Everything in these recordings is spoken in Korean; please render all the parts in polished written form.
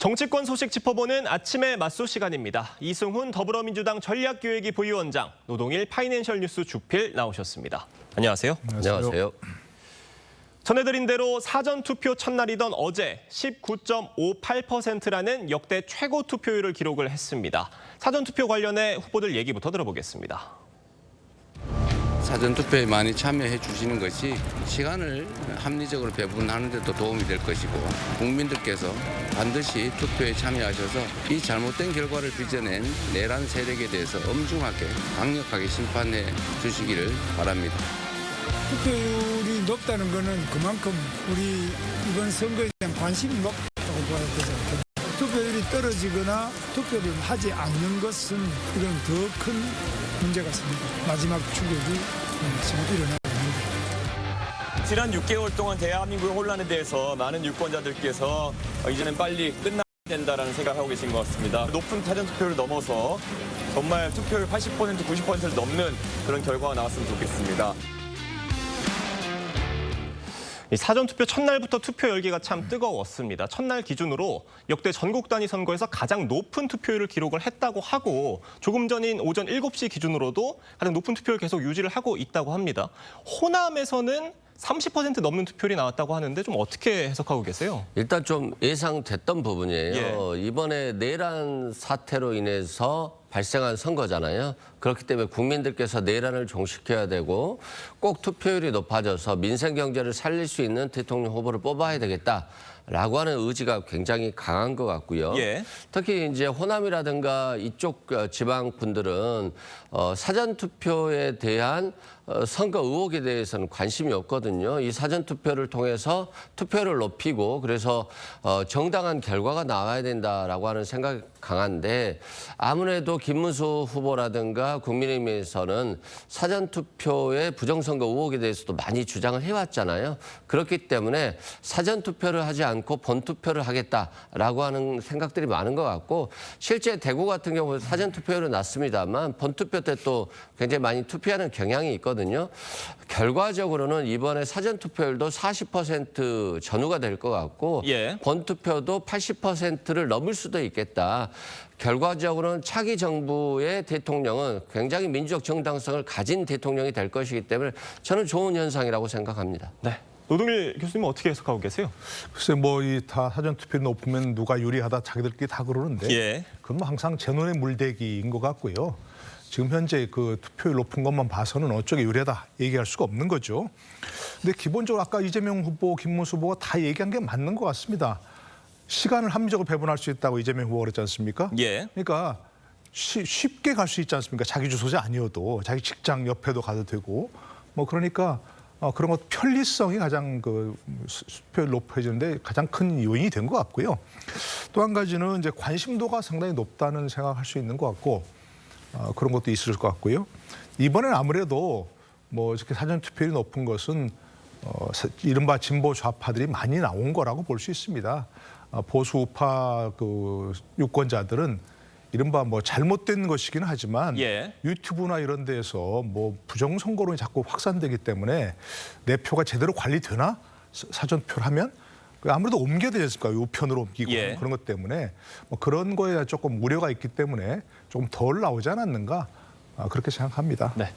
정치권 소식 짚어보는 아침의 맞소 시간입니다. 이승훈 더불어민주당 전략기획위 부위원장, 노동일 파이낸셜 뉴스 주필 나오셨습니다. 안녕하세요. 안녕하세요. 전해드린 대로 사전투표 첫날이던 어제 19.58%라는 역대 최고 투표율을 기록을 했습니다. 사전투표 관련해 후보들 얘기부터 들어보겠습니다. 사전투표에 많이 참여해 주시는 것이 시간을 합리적으로 배분하는 데도 도움이 될 것이고 국민들께서 반드시 투표에 참여하셔서 이 잘못된 결과를 빚어낸 내란 세력에 대해서 엄중하게 강력하게 심판해 주시기를 바랍니다. 투표율이 높다는 것은 그만큼 우리 이번 선거에 대한 관심이 높다고 봐야 되지 않겠나. 투표율이 떨어지거나 투표를 하지 않는 것은 이런 더 큰 문제 같습니다. 마지막 추격이 지금 일어나고 있습니다. 지난 6개월 동안 대한민국의 혼란에 대해서 많은 유권자들께서 이제는 빨리 끝나야 된다라는 생각을 하고 계신 것 같습니다. 높은 사전투표를 넘어서 정말 투표율 80%, 90%를 넘는 그런 결과가 나왔으면 좋겠습니다. 사전투표 첫날부터 투표 열기가 참 뜨거웠습니다. 첫날 기준으로 역대 전국 단위 선거에서 가장 높은 투표율을 기록을 했다고 하고 조금 전인 오전 7시 기준으로도 가장 높은 투표율을 계속 유지를 하고 있다고 합니다. 호남에서는 30% 넘는 투표율이 나왔다고 하는데 좀 어떻게 해석하고 계세요? 일단 좀 예상됐던 부분이에요. 예. 이번에 내란 사태로 인해서 발생한 선거잖아요. 그렇기 때문에 국민들께서 내란을 종식해야 되고 꼭 투표율이 높아져서 민생 경제를 살릴 수 있는 대통령 후보를 뽑아야 되겠다라고 하는 의지가 굉장히 강한 것 같고요. 예. 특히 이제 호남이라든가 이쪽 지방 분들은 사전 투표에 대한 선거 의혹에 대해서는 관심이 없거든요. 이 사전 투표를 통해서 투표를 높이고 그래서 정당한 결과가 나와야 된다라고 하는 생각이 강한데 아무래도 김문수 후보라든가 국민의힘에서는 사전 투표의 부정선거 의혹에 대해서도 많이 주장을 해왔잖아요. 그렇기 때문에 사전 투표를 하지 않고 본 투표를 하겠다라고 하는 생각들이 많은 것 같고 실제 대구 같은 경우 사전 투표율은 낮습니다만 본 투표 때 또 굉장히 많이 투표하는 경향이 있거든요. 결과적으로는 이번에 사전 투표율도 40% 전후가 될 것 같고 예. 본 투표도 80%를 넘을 수도 있겠다. 결과적으로는 차기 정부의 대통령은 굉장히 민주적 정당성을 가진 대통령이 될 것이기 때문에 저는 좋은 현상이라고 생각합니다. 네. 노동일 교수님은 어떻게 해석하고 계세요? 글쎄 뭐 이 다 사전 투표율 높으면 누가 유리하다 자기들끼리 다 그러는데 예. 그건 뭐 항상 제 눈의 물대기인 것 같고요. 지금 현재 그 투표율 높은 것만 봐서는 어쩌게 유리하다 얘기할 수가 없는 거죠. 근데 기본적으로 아까 이재명 후보, 김문수 후보가 다 얘기한 게 맞는 것 같습니다. 시간을 합리적으로 배분할 수 있다고 이재명 후보가 그랬지 않습니까? 예. 그러니까 쉽게 갈 수 있지 않습니까? 자기 주소지 아니어도 자기 직장 옆에도 가도 되고 뭐 그러니까 그런 것 편리성이 가장 그 투표율 높아지는데 가장 큰 요인이 된 것 같고요. 또 한 가지는 이제 관심도가 상당히 높다는 생각할 수 있는 것 같고 그런 것도 있을 것 같고요. 이번에는 아무래도 뭐 이렇게 사전 투표율이 높은 것은 이른바 진보 좌파들이 많이 나온 거라고 볼 수 있습니다. 보수 우파 그 유권자들은 이른바 뭐 잘못된 것이긴 하지만 예. 유튜브나 이런 데에서 뭐 부정선거론이 자꾸 확산되기 때문에 내 표가 제대로 관리되나 사전표를 하면 아무래도 옮겨야 되지 않습니까? 우편으로 옮기고 예. 그런 것 때문에 뭐 그런 거에 조금 우려가 있기 때문에 조금 덜 나오지 않았는가 그렇게 생각합니다. 네.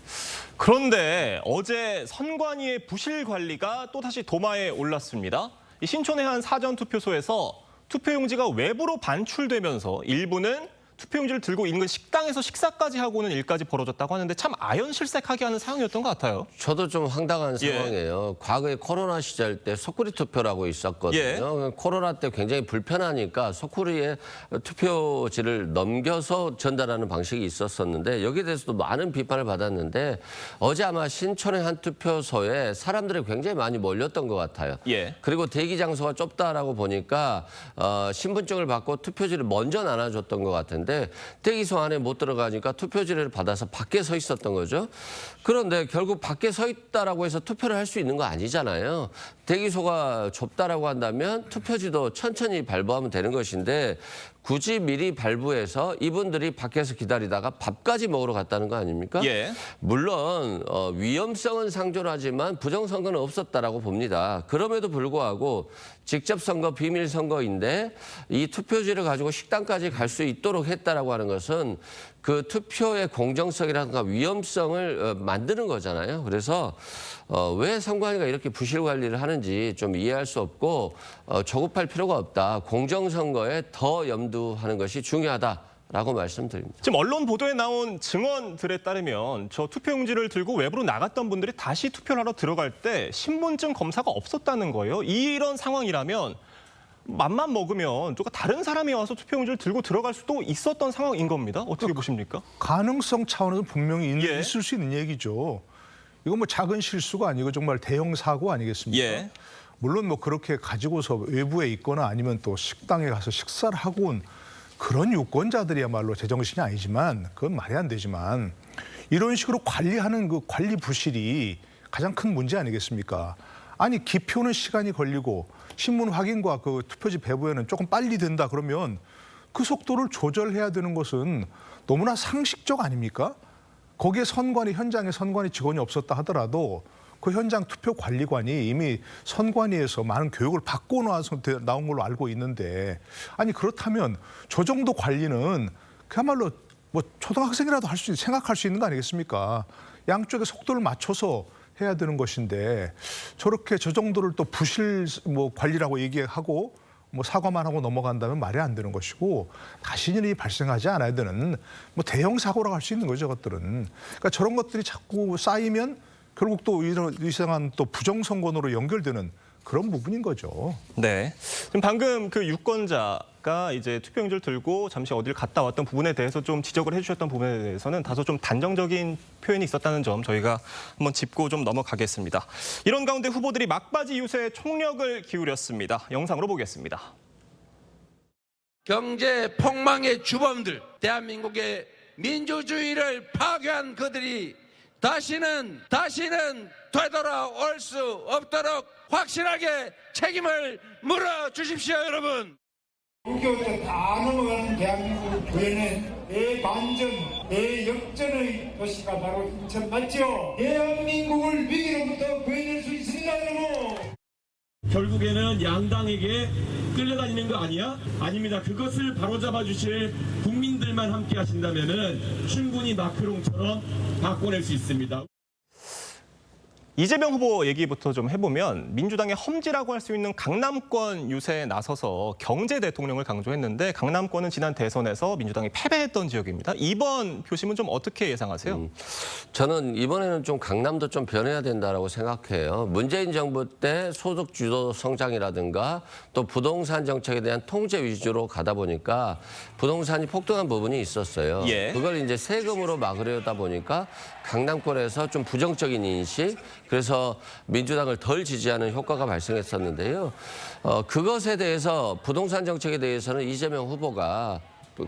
그런데 어제 선관위의 부실 관리가 또다시 도마에 올랐습니다. 이 신촌의 한 사전투표소에서 투표용지가 외부로 반출되면서 일부는 투표용지를 들고 인근 식당에서 식사까지 하고는 일까지 벌어졌다고 하는데 참 아연실색하게 하는 상황이었던 것 같아요. 저도 좀 황당한 예. 상황이에요. 과거에 코로나 시절 때 소쿠리 투표라고 있었거든요. 예. 코로나 때 굉장히 불편하니까 소쿠리에 투표지를 넘겨서 전달하는 방식이 있었었는데 여기에 대해서도 많은 비판을 받았는데 어제 아마 신촌의 한 투표소에 사람들이 굉장히 많이 몰렸던 것 같아요. 예. 그리고 대기 장소가 좁다라고 보니까 신분증을 받고 투표지를 먼저 나눠줬던 것 같은데 대기소 안에 못 들어가니까 투표지를 받아서 밖에 서 있었던 거죠. 그런데 결국 밖에 서 있다라고 해서 투표를 할 수 있는 거 아니잖아요. 대기소가 좁다라고 한다면 투표지도 천천히 발부하면 되는 것인데 굳이 미리 발부해서 이분들이 밖에서 기다리다가 밥까지 먹으러 갔다는 거 아닙니까? 예. 물론 위험성은 상존하지만 부정선거는 없었다라고 봅니다. 그럼에도 불구하고 직접 선거, 비밀 선거인데 이 투표지를 가지고 식당까지 갈 수 있도록 했다라고 하는 것은 그 투표의 공정성이라든가 위험성을 만드는 거잖아요. 그래서 왜 선관위가 이렇게 부실 관리를 하는지 좀 이해할 수 없고 조급할 필요가 없다. 공정선거에 더 염두하는 것이 중요하다라고 말씀드립니다. 지금 언론 보도에 나온 증언들에 따르면 저 투표용지를 들고 외부로 나갔던 분들이 다시 투표를 하러 들어갈 때 신분증 검사가 없었다는 거예요. 이런 상황이라면 맘만 먹으면 누가 다른 사람이 와서 투표용지를 들고 들어갈 수도 있었던 상황인 겁니다. 어떻게 보십니까? 가능성 차원에서 분명히 예. 있을 수 있는 얘기죠. 이거 뭐 작은 실수가 아니고 정말 대형 사고 아니겠습니까? 예. 물론 뭐 그렇게 가지고서 외부에 있거나 아니면 또 식당에 가서 식사를 하고 온 그런 유권자들이야말로 제정신이 아니지만 그건 말이 안 되지만 이런 식으로 관리하는 그 관리 부실이 가장 큰 문제 아니겠습니까? 아니 기표는 시간이 걸리고 신문 확인과 그 투표지 배부에는 조금 빨리 된다 그러면 그 속도를 조절해야 되는 것은 너무나 상식적 아닙니까? 거기에 선관위 현장에 선관위 직원이 없었다 하더라도 그 현장 투표 관리관이 이미 선관위에서 많은 교육을 받고 나온 걸로 알고 있는데 아니 그렇다면 저 정도 관리는 그야말로 뭐 초등학생이라도 생각할 수 있는 거 아니겠습니까? 양쪽의 속도를 맞춰서 해야 되는 것인데 저렇게 저 정도를 또 부실 뭐 관리라고 얘기하고 뭐 사과만 하고 넘어간다면 말이 안 되는 것이고 다시 일이 발생하지 않아야 되는 뭐 대형 사고라고 할 수 있는 거죠, 저것들은. 그러니까 저런 것들이 자꾸 쌓이면 결국 또 이상한 또 부정선거로 연결되는 그런 부분인 거죠. 네. 지금 방금 그 유권자가 이제 투표용지를 들고 잠시 어디를 갔다 왔던 부분에 대해서 좀 지적을 해주셨던 부분에 대해서는 다소 좀 단정적인 표현이 있었다는 점 저희가 한번 짚고 좀 넘어가겠습니다. 이런 가운데 후보들이 막바지 유세에 총력을 기울였습니다. 영상으로 보겠습니다. 경제 폭망의 주범들, 대한민국의 민주주의를 파괴한 그들이 다시는 되돌아올 수 없도록 확실하게 책임을 물어주십시오, 여러분. 6개월 다 넘어가는 대한민국을 구해낸 대반전, 대역전의 도시가 바로 인천 맞죠? 대한민국을 위기로부터 구해낼 수 있습니다, 여러분. 결국에는 양당에게 끌려다니는 거 아니야? 아닙니다. 그것을 바로잡아 주실 국민들만 함께 하신다면은 충분히 마크롱처럼 바꿔낼 수 있습니다. 이재명 후보 얘기부터 좀 해보면 민주당의 험지라고 할 수 있는 강남권 유세에 나서서 경제 대통령을 강조했는데 강남권은 지난 대선에서 민주당이 패배했던 지역입니다. 이번 표심은 좀 어떻게 예상하세요? 저는 이번에는 좀 강남도 좀 변해야 된다라고 생각해요. 문재인 정부 때 소득 주도 성장이라든가 또 부동산 정책에 대한 통제 위주로 가다 보니까 부동산이 폭등한 부분이 있었어요. 예. 그걸 이제 세금으로 막으려다 보니까 강남권에서 좀 부정적인 인식, 그래서 민주당을 덜 지지하는 효과가 발생했었는데요. 그것에 대해서 부동산 정책에 대해서는 이재명 후보가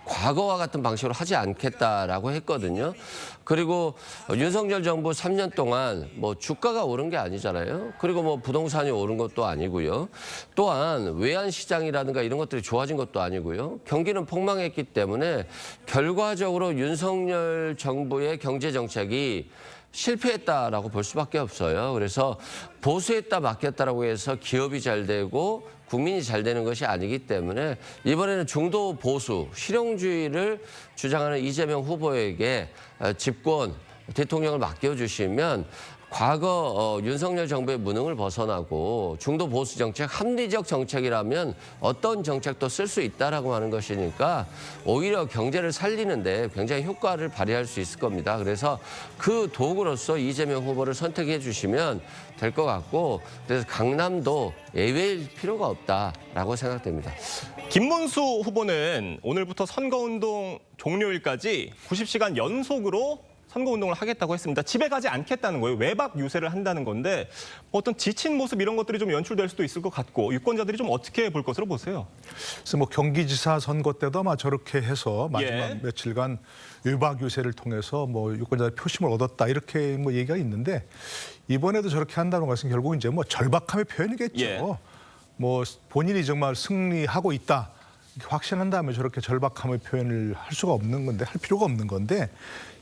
과거와 같은 방식으로 하지 않겠다라고 했거든요. 그리고 윤석열 정부 3년 동안 뭐 주가가 오른 게 아니잖아요. 그리고 뭐 부동산이 오른 것도 아니고요. 또한 외환 시장이라든가 이런 것들이 좋아진 것도 아니고요. 경기는 폭망했기 때문에 결과적으로 윤석열 정부의 경제 정책이 실패했다라고 볼 수밖에 없어요. 그래서 보수했다 맡겼다라고 해서 기업이 잘 되고 국민이 잘 되는 것이 아니기 때문에 이번에는 중도 보수, 실용주의를 주장하는 이재명 후보에게 집권 대통령을 맡겨주시면 과거 윤석열 정부의 무능을 벗어나고 중도 보수 정책, 합리적 정책이라면 어떤 정책도 쓸 수 있다라고 하는 것이니까 오히려 경제를 살리는데 굉장히 효과를 발휘할 수 있을 겁니다. 그래서 그 도구로서 이재명 후보를 선택해 주시면 될 것 같고 그래서 강남도 예외일 필요가 없다라고 생각됩니다. 김문수 후보는 오늘부터 선거운동 종료일까지 90시간 연속으로 선거운동을 하겠다고 했습니다. 집에 가지 않겠다는 거예요. 외박 유세를 한다는 건데 어떤 지친 모습 이런 것들이 좀 연출될 수도 있을 것 같고 유권자들이 좀 어떻게 볼 것으로 보세요? 그래서 뭐 경기지사 선거 때도 아마 저렇게 해서 마지막 예. 며칠간 외박 유세를 통해서 뭐 유권자의 표심을 얻었다 이렇게 뭐 얘기가 있는데 이번에도 저렇게 한다는 것은 결국 이제 뭐 절박함의 표현이겠죠. 예. 뭐 본인이 정말 승리하고 있다 이렇게 확신한다면 저렇게 절박함의 표현을 할 수가 없는 건데 할 필요가 없는 건데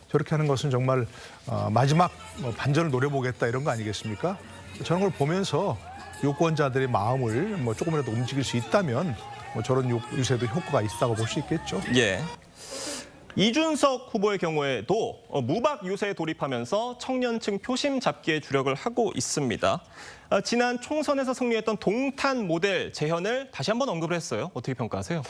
저렇게 하는 것은 정말 마지막 반전을 노려보겠다 이런 거 아니겠습니까? 저런 걸 보면서 유권자들의 마음을 뭐 조금이라도 움직일 수 있다면 뭐 저런 유세도 효과가 있다고 볼 수 있겠죠. 예. 이준석 후보의 경우에도 무박 유세에 돌입하면서 청년층 표심 잡기에 주력을 하고 있습니다. 지난 총선에서 승리했던 동탄 모델 재현을 다시 한번 언급을 했어요. 어떻게 평가하세요?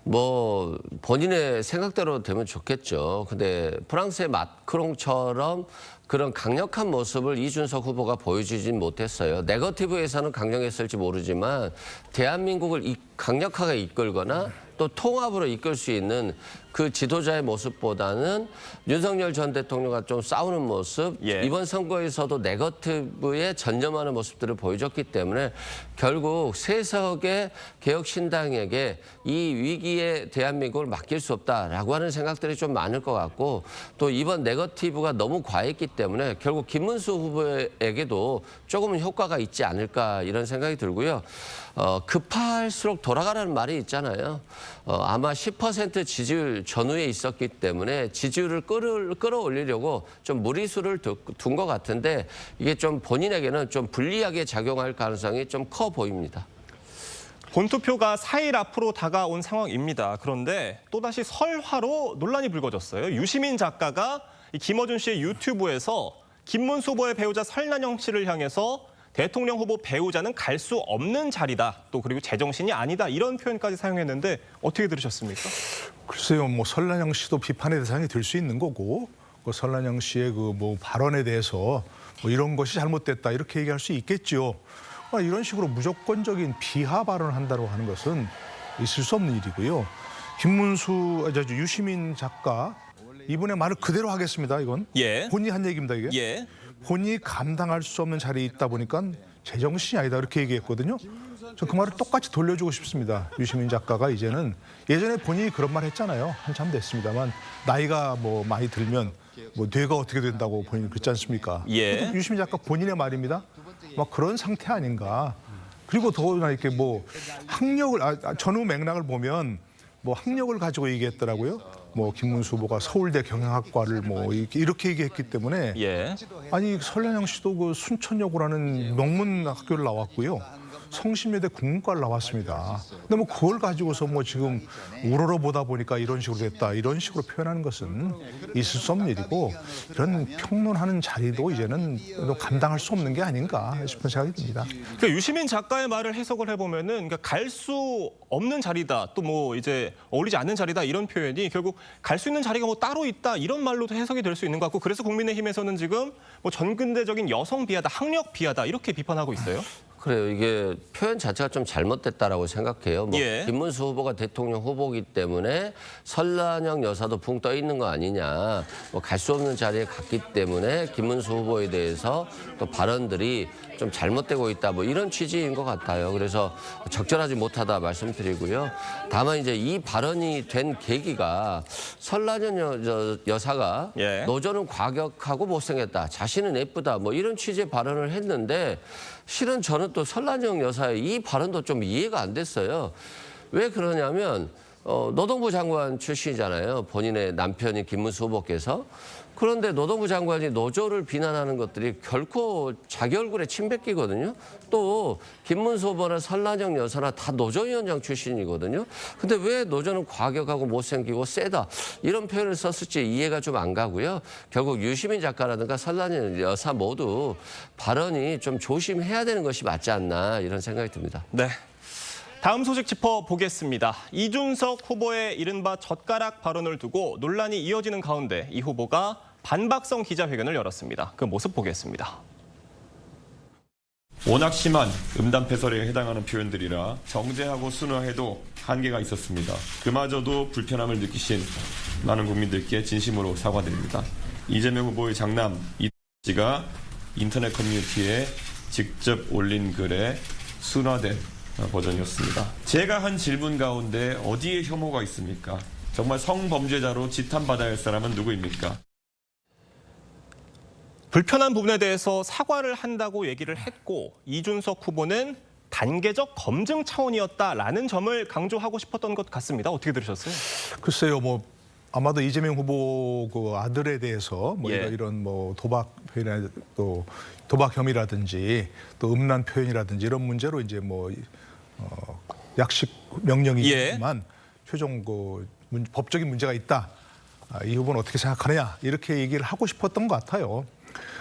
뭐 본인의 생각대로 되면 좋겠죠. 근데 프랑스의 마크롱처럼 그런 강력한 모습을 이준석 후보가 보여주진 못했어요. 네거티브에서는 강력했을지 모르지만 대한민국을 강력하게 이끌거나 또 통합으로 이끌 수 있는 그 지도자의 모습보다는 윤석열 전 대통령과 좀 싸우는 모습, 예. 이번 선거에서도 네거티브에 전념하는 모습들을 보여줬기 때문에 결국 세석의 개혁신당에게 이 위기에 대한민국을 맡길 수 없다라고 하는 생각들이 좀 많을 것 같고, 또 이번 네거티브가 너무 과했기 때문에 결국 김문수 후보에게도 조금은 효과가 있지 않을까 이런 생각이 들고요. 급할수록 돌아가라는 말이 있잖아요. 아마 10% 지지율 전후에 있었기 때문에 지지율을 끌어올리려고 좀 무리수를 둔 것 같은데 이게 좀 본인에게는 좀 불리하게 작용할 가능성이 좀 커 보입니다. 본투표가 4일 앞으로 다가온 상황입니다. 그런데 또다시 설화로 논란이 불거졌어요. 유시민 작가가 김어준 씨의 유튜브에서 김문수 후보의 배우자 설난영 씨를 향해서 대통령 후보 배우자는 갈 수 없는 자리다. 또 그리고 제정신이 아니다. 이런 표현까지 사용했는데 어떻게 들으셨습니까? 글쎄요, 뭐 설난영 씨도 비판의 대상이 될 수 있는 거고, 그 설난영 씨의 그 뭐 발언에 대해서 뭐 이런 것이 잘못됐다 이렇게 얘기할 수 있겠죠. 이런 식으로 무조건적인 비하 발언을 한다고 하는 것은 있을 수 없는 일이고요. 유시민 작가 이분의 말을 그대로 하겠습니다. 이건 예. 본인이 한 얘기입니다. 이게. 예. 본인이 감당할 수 없는 자리에 있다 보니까 제정신이 아니다 이렇게 얘기했거든요. 저 그 말을 똑같이 돌려주고 싶습니다. 유시민 작가가 이제는 예전에 본인이 그런 말 했잖아요. 한참 됐습니다만 나이가 뭐 많이 들면 뭐 뇌가 어떻게 된다고 본인이 그랬지 않습니까? 예. 유시민 작가 본인의 말입니다. 막 그런 상태 아닌가. 그리고 더구나 이렇게 뭐 학력을 전후 맥락을 보면 뭐 학력을 가지고 얘기했더라고요. 뭐 김문수 후보가 서울대 경영학과를 뭐 이렇게 얘기했기 때문에 예. 아니 설난영 씨도 그 순천여고라는 명문 학교를 나왔고요. 성심여대 국문과를 나왔습니다. 근데 뭐 그걸 가지고서 뭐 지금 우러러 보다 보니까 이런 식으로 됐다 이런 식으로 표현하는 것은 있을 수 없는 일이고, 이런 평론하는 자리도 이제는 감당할 수 없는 게 아닌가 싶은 생각이 듭니다. 그러니까 유시민 작가의 말을 해석을 해보면은 그러니까 갈 수 없는 자리다, 또 뭐 이제 어울리지 않는 자리다 이런 표현이 결국 갈 수 있는 자리가 뭐 따로 있다 이런 말로도 해석이 될 수 있는 것 같고, 그래서 국민의힘에서는 지금 뭐 전근대적인 여성 비하다, 학력 비하다 이렇게 비판하고 있어요. 그래요. 이게 표현 자체가 좀 잘못됐다라고 생각해요. 뭐 예. 김문수 후보가 대통령 후보이기 때문에 설난영 여사도 붕 떠 있는 거 아니냐. 뭐 갈 수 없는 자리에 갔기 때문에 김문수 후보에 대해서 또 발언들이 좀 잘못되고 있다. 뭐 이런 취지인 것 같아요. 그래서 적절하지 못하다 말씀드리고요. 다만 이제 이 발언이 된 계기가 설난영 여사가 예. 노조는 과격하고 못생겼다. 자신은 예쁘다. 뭐 이런 취지의 발언을 했는데 실은 저는 또 설난영 여사의 이 발언도 좀 이해가 안 됐어요. 왜 그러냐면 노동부 장관 출신이잖아요. 본인의 남편인 김문수 후보께서. 그런데 노동부 장관이 노조를 비난하는 것들이 결코 자기 얼굴에 침 뱉기거든요. 또 김문수 후보나 설난영 여사나 다 노조위원장 출신이거든요. 근데 왜 노조는 과격하고 못생기고 세다 이런 표현을 썼을지 이해가 좀 안 가고요. 결국 유시민 작가라든가 설난영 여사 모두 발언이 좀 조심해야 되는 것이 맞지 않나 이런 생각이 듭니다. 네. 다음 소식 짚어보겠습니다. 이준석 후보의 이른바 젓가락 발언을 두고 논란이 이어지는 가운데 이 후보가 반박성 기자회견을 열었습니다. 그 모습 보겠습니다. 워낙 심한 음담패설에 해당하는 표현들이라 정제하고 순화해도 한계가 있었습니다. 그마저도 불편함을 느끼신 많은 국민들께 진심으로 사과드립니다. 이재명 후보의 장남 이씨가 인터넷 커뮤니티에 직접 올린 글에 순화된 버전이었습니다. 제가 한 질문 가운데 어디에 혐오가 있습니까? 정말 성범죄자로 지탄받아야 할 사람은 누구입니까? 불편한 부분에 대해서 사과를 한다고 얘기를 했고, 이준석 후보는 단계적 검증 차원이었다라는 점을 강조하고 싶었던 것 같습니다. 어떻게 들으셨어요? 글쎄요, 뭐 아마도 이재명 후보 그 아들에 대해서 뭐 예. 이런 뭐 도박 표현이나 또 도박 혐의라든지 또 음란 표현이라든지 이런 문제로 이제 뭐 약식 명령이지만 최종 그 법적인 문제가 있다. 이 후보는 어떻게 생각하느냐 이렇게 얘기를 하고 싶었던 것 같아요.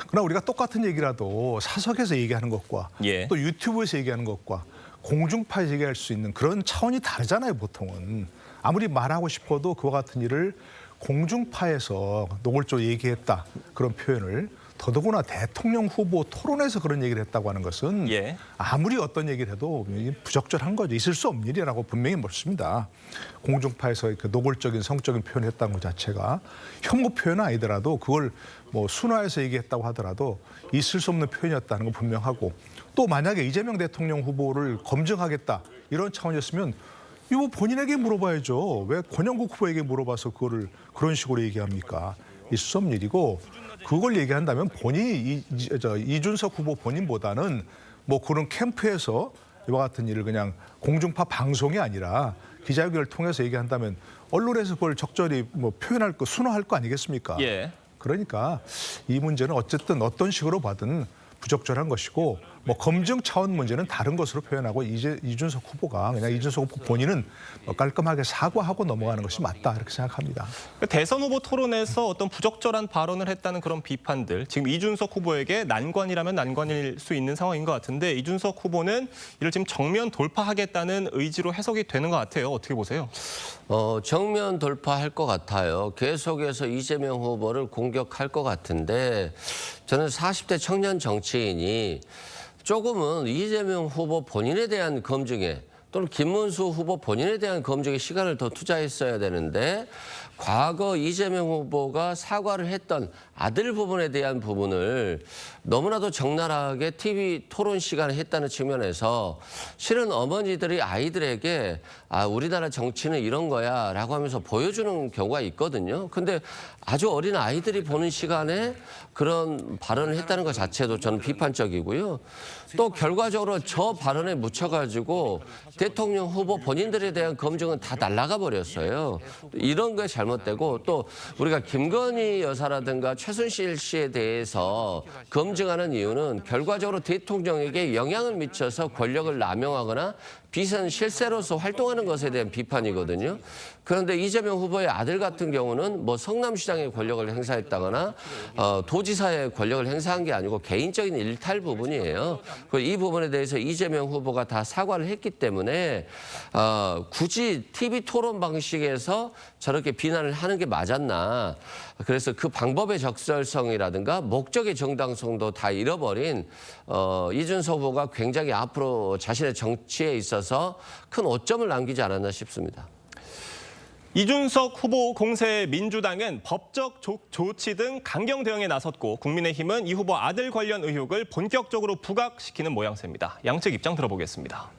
그러나 우리가 똑같은 얘기라도 사석에서 얘기하는 것과 예. 또 유튜브에서 얘기하는 것과 공중파에서 얘기할 수 있는 그런 차원이 다르잖아요, 보통은. 아무리 말하고 싶어도 그와 같은 일을 공중파에서 노골적으로 얘기했다, 그런 표현을. 더더구나 대통령 후보 토론에서 그런 얘기를 했다고 하는 것은 예. 아무리 어떤 얘기를 해도 부적절한 거죠. 있을 수 없는 일이라고 분명히 묻습니다. 공중파에서 그 노골적인 성적인 표현을 했다는 것 자체가 혐오 표현은 아니더라도 그걸 뭐 순화해서 얘기했다고 하더라도 있을 수 없는 표현이었다는 건 분명하고, 또 만약에 이재명 대통령 후보를 검증하겠다 이런 차원이었으면 이거 본인에게 물어봐야죠. 왜 권영국 후보에게 물어봐서 그거를 그런 식으로 얘기합니까? 있을 수 없는 일이고, 그걸 얘기한다면 본인이 이준석 후보 본인보다는 뭐 그런 캠프에서 이와 같은 일을 그냥 공중파 방송이 아니라 기자회견을 통해서 얘기한다면 언론에서 그걸 적절히 뭐 표현할 거, 순화할 거 아니겠습니까? 예. 그러니까 이 문제는 어쨌든 어떤 식으로 봐든 부적절한 것이고, 뭐 검증 차원 문제는 다른 것으로 표현하고, 이준석 후보가 그냥 이준석 후보 본인은 뭐 깔끔하게 사과하고 넘어가는 것이 맞다 이렇게 생각합니다. 대선 후보 토론에서 어떤 부적절한 발언을 했다는 그런 비판들, 지금 이준석 후보에게 난관이라면 난관일 수 있는 상황인 것 같은데, 이준석 후보는 이를 지금 정면 돌파하겠다는 의지로 해석이 되는 것 같아요. 어떻게 보세요? 정면 돌파할 것 같아요. 계속해서 이재명 후보를 공격할 것 같은데, 저는 40대 청년 정치인이 조금은 이재명 후보 본인에 대한 검증에, 또는 김문수 후보 본인에 대한 검증에 시간을 더 투자했어야 되는데, 과거 이재명 후보가 사과를 했던 아들 부분에 대한 부분을 너무나도 적나라하게 TV 토론 시간에 했다는 측면에서 실은 어머니들이 아이들에게 우리나라 정치는 이런 거야 라고 하면서 보여주는 경우가 있거든요. 근데 아주 어린 아이들이 보는 시간에 그런 발언을 했다는 것 자체도 저는 비판적이고요. 또 결과적으로 저 발언에 묻혀가지고 대통령 후보 본인들에 대한 검증은 다 날아가 버렸어요. 이런 게 잘못되고, 또 우리가 김건희 여사라든가 최순실 씨에 대해서 검증하는 이유는 결과적으로 대통령에게 영향을 미쳐서 권력을 남용하거나 비선 실세로서 활동하는 것에 대한 비판이거든요. 그런데 이재명 후보의 아들 같은 경우는 뭐 성남시장의 권력을 행사했다거나 도지사의 권력을 행사한 게 아니고 개인적인 일탈 부분이에요. 이 부분에 대해서 이재명 후보가 다 사과를 했기 때문에 굳이 TV 토론 방식에서 저렇게 비난을 하는 게 맞았나. 그래서 그 방법의 적절성이라든가 목적의 정당성도 다 잃어버린 이준석 후보가 굉장히 앞으로 자신의 정치에 있어서 큰 오점을 남기지 않았나 싶습니다. 이준석 후보 공세에 민주당은 법적 조치 등 강경 대응에 나섰고, 국민의힘은 이 후보 아들 관련 의혹을 본격적으로 부각시키는 모양새입니다. 양측 입장 들어보겠습니다.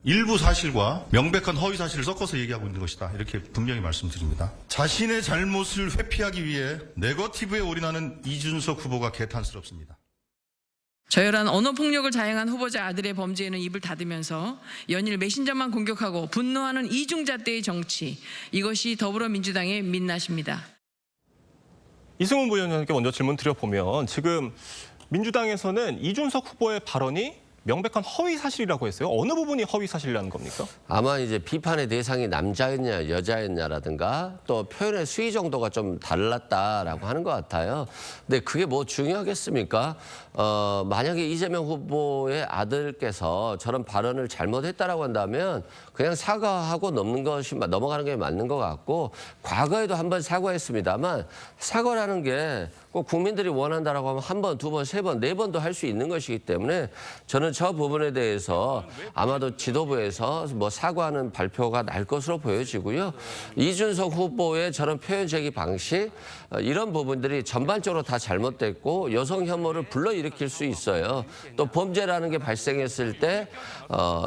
일부 사실과 명백한 허위 사실을 섞어서 얘기하고 있는 것이다. 이렇게 분명히 말씀드립니다. 자신의 잘못을 회피하기 위해 네거티브에 올인하는 이준석 후보가 개탄스럽습니다. 저열한 언어폭력을 자행한 후보자 아들의 범죄에는 입을 닫으면서 연일 메신저만 공격하고 분노하는 이중잣대의 정치, 이것이 더불어민주당의 민낯입니다. 이승훈 부위원장께 먼저 질문 드려보면, 지금 민주당에서는 이준석 후보의 발언이 명백한 허위 사실이라고 했어요. 어느 부분이 허위 사실이라는 겁니까? 아마 이제 비판의 대상이 남자였냐 여자였냐라든가 또 표현의 수위 정도가 좀 달랐다라고 하는 것 같아요. 근데 그게 뭐 중요하겠습니까? 만약에 이재명 후보의 아들께서 저런 발언을 잘못했다라고 한다면 그냥 사과하고 넘어가는 게 맞는 것 같고, 과거에도 한번 사과했습니다만 사과라는 게 꼭 국민들이 원한다라고 하면 한 번, 두 번, 세 번, 네 번도 할 수 있는 것이기 때문에 저는 저 부분에 대해서 아마도 지도부에서 뭐 사과하는 발표가 날 것으로 보여지고요. 이준석 후보의 저런 표현 제기 방식, 이런 부분들이 전반적으로 다 잘못됐고 여성 혐오를 불러일으킬 수 있어요. 또 범죄라는 게 발생했을 때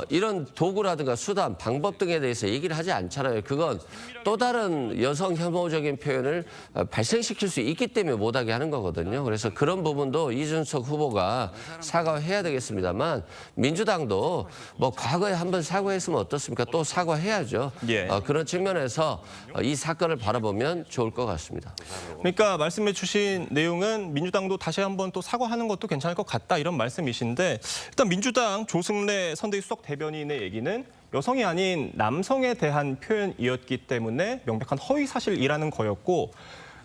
이런 도구라든가 수단, 방법 등에 대해서 얘기를 하지 않잖아요. 그건 또 다른 여성 혐오적인 표현을 발생시킬 수 있기 때문에 못하게 하는 거거든요. 그래서 그런 부분도 이준석 후보가 사과해야 되겠습니다만, 있지만 민주당도 뭐 과거에 한번 사과했으면 어떻습니까? 또 사과해야죠. 예. 그런 측면에서 이 사건을 바라보면 좋을 것 같습니다. 그러니까 말씀해 주신 내용은 민주당도 다시 한번 또 사과하는 것도 괜찮을 것 같다 이런 말씀이신데 일단 민주당 조승래 선대위 수석 대변인의 얘기는 여성이 아닌 남성에 대한 표현이었기 때문에 명백한 허위 사실이라는 거였고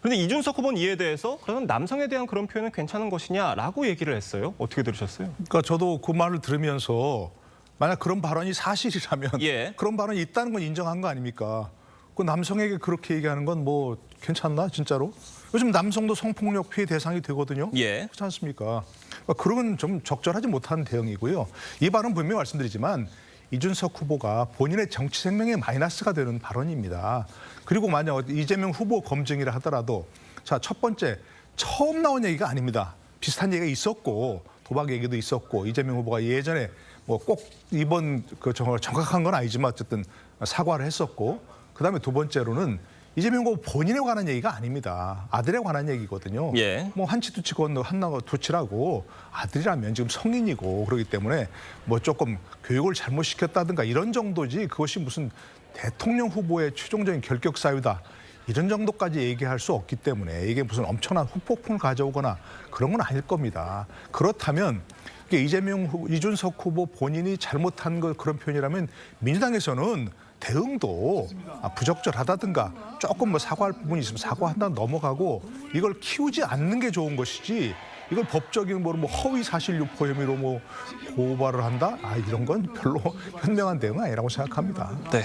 그런데 이준석 후보는 이에 대해서 그러면 남성에 대한 그런 표현은 괜찮은 것이냐라고 얘기를 했어요. 어떻게 들으셨어요? 그러니까 저도 그 말을 들으면서 만약 그런 발언이 사실이라면 예. 그런 발언이 있다는 건 인정한 거 아닙니까? 그 남성에게 그렇게 얘기하는 건 뭐 괜찮나 진짜로? 요즘 남성도 성폭력 피해 대상이 되거든요. 예. 그렇지 않습니까? 그러니까 그런 건 좀 적절하지 못한 대응이고요. 이 발언은 분명히 말씀드리지만 이준석 후보가 본인의 정치 생명에 마이너스가 되는 발언입니다. 그리고 만약 이재명 후보 검증이라 하더라도 자, 첫 번째 처음 나온 얘기가 아닙니다. 비슷한 얘기가 있었고 도박 얘기도 있었고 이재명 후보가 예전에 뭐 꼭 이번 그 정확한 건 아니지만 어쨌든 사과를 했었고 그다음에 두 번째로는 이재명 후보 본인에 관한 얘기가 아닙니다. 아들에 관한 얘기거든요. 예. 뭐 한치두치 건너 한나가 두치라고 아들이라면 지금 성인이고 그렇기 때문에 뭐 조금 교육을 잘못 시켰다든가 이런 정도지 그것이 무슨 대통령 후보의 최종적인 결격 사유다. 이런 정도까지 얘기할 수 없기 때문에 이게 무슨 엄청난 후폭풍을 가져오거나 그런 건 아닐 겁니다. 그렇다면 이게 이준석 후보 본인이 잘못한 것 그런 표현이라면 민주당에서는 대응도 부적절하다든가 조금 뭐 사과할 부분이 있으면 사과한다 넘어가고 이걸 키우지 않는 게 좋은 것이지 이걸 법적인 뭐 허위 사실 유포 혐의로 뭐 고발을 한다? 이런 건 별로 현명한 대응은 아니라고 생각합니다. 네.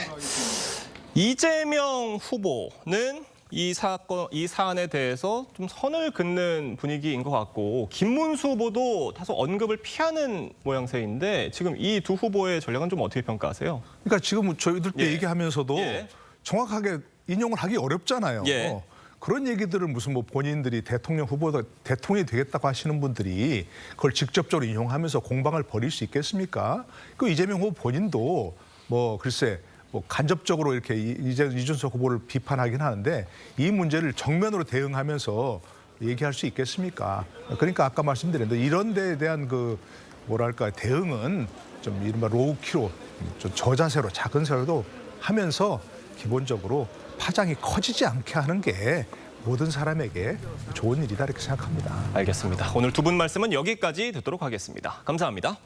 이재명 후보는 이 사안에 대해서 좀 선을 긋는 분위기인 것 같고 김문수 후보도 다소 언급을 피하는 모양새인데 지금 이 두 후보의 전략은 좀 어떻게 평가하세요? 그러니까 지금 저희들 때 예. 얘기하면서도 예. 정확하게 인용을 하기 어렵잖아요. 예. 그런 얘기들을 무슨 뭐 본인들이 대통령 후보다 대통령이 되겠다고 하시는 분들이 그걸 직접적으로 인용하면서 공방을 벌일 수 있겠습니까? 그 이재명 후보 본인도 뭐 글쎄 뭐 간접적으로 이렇게 이준석 후보를 비판하긴 하는데 이 문제를 정면으로 대응하면서 얘기할 수 있겠습니까? 그러니까 아까 말씀드린 대로 이런 데에 대한 그 뭐랄까 대응은 좀 이른바 로우키로 좀 저자세로 작은 세로도 하면서 기본적으로 파장이 커지지 않게 하는 게 모든 사람에게 좋은 일이다 이렇게 생각합니다. 알겠습니다. 오늘 두 분 말씀은 여기까지 듣도록 하겠습니다. 감사합니다.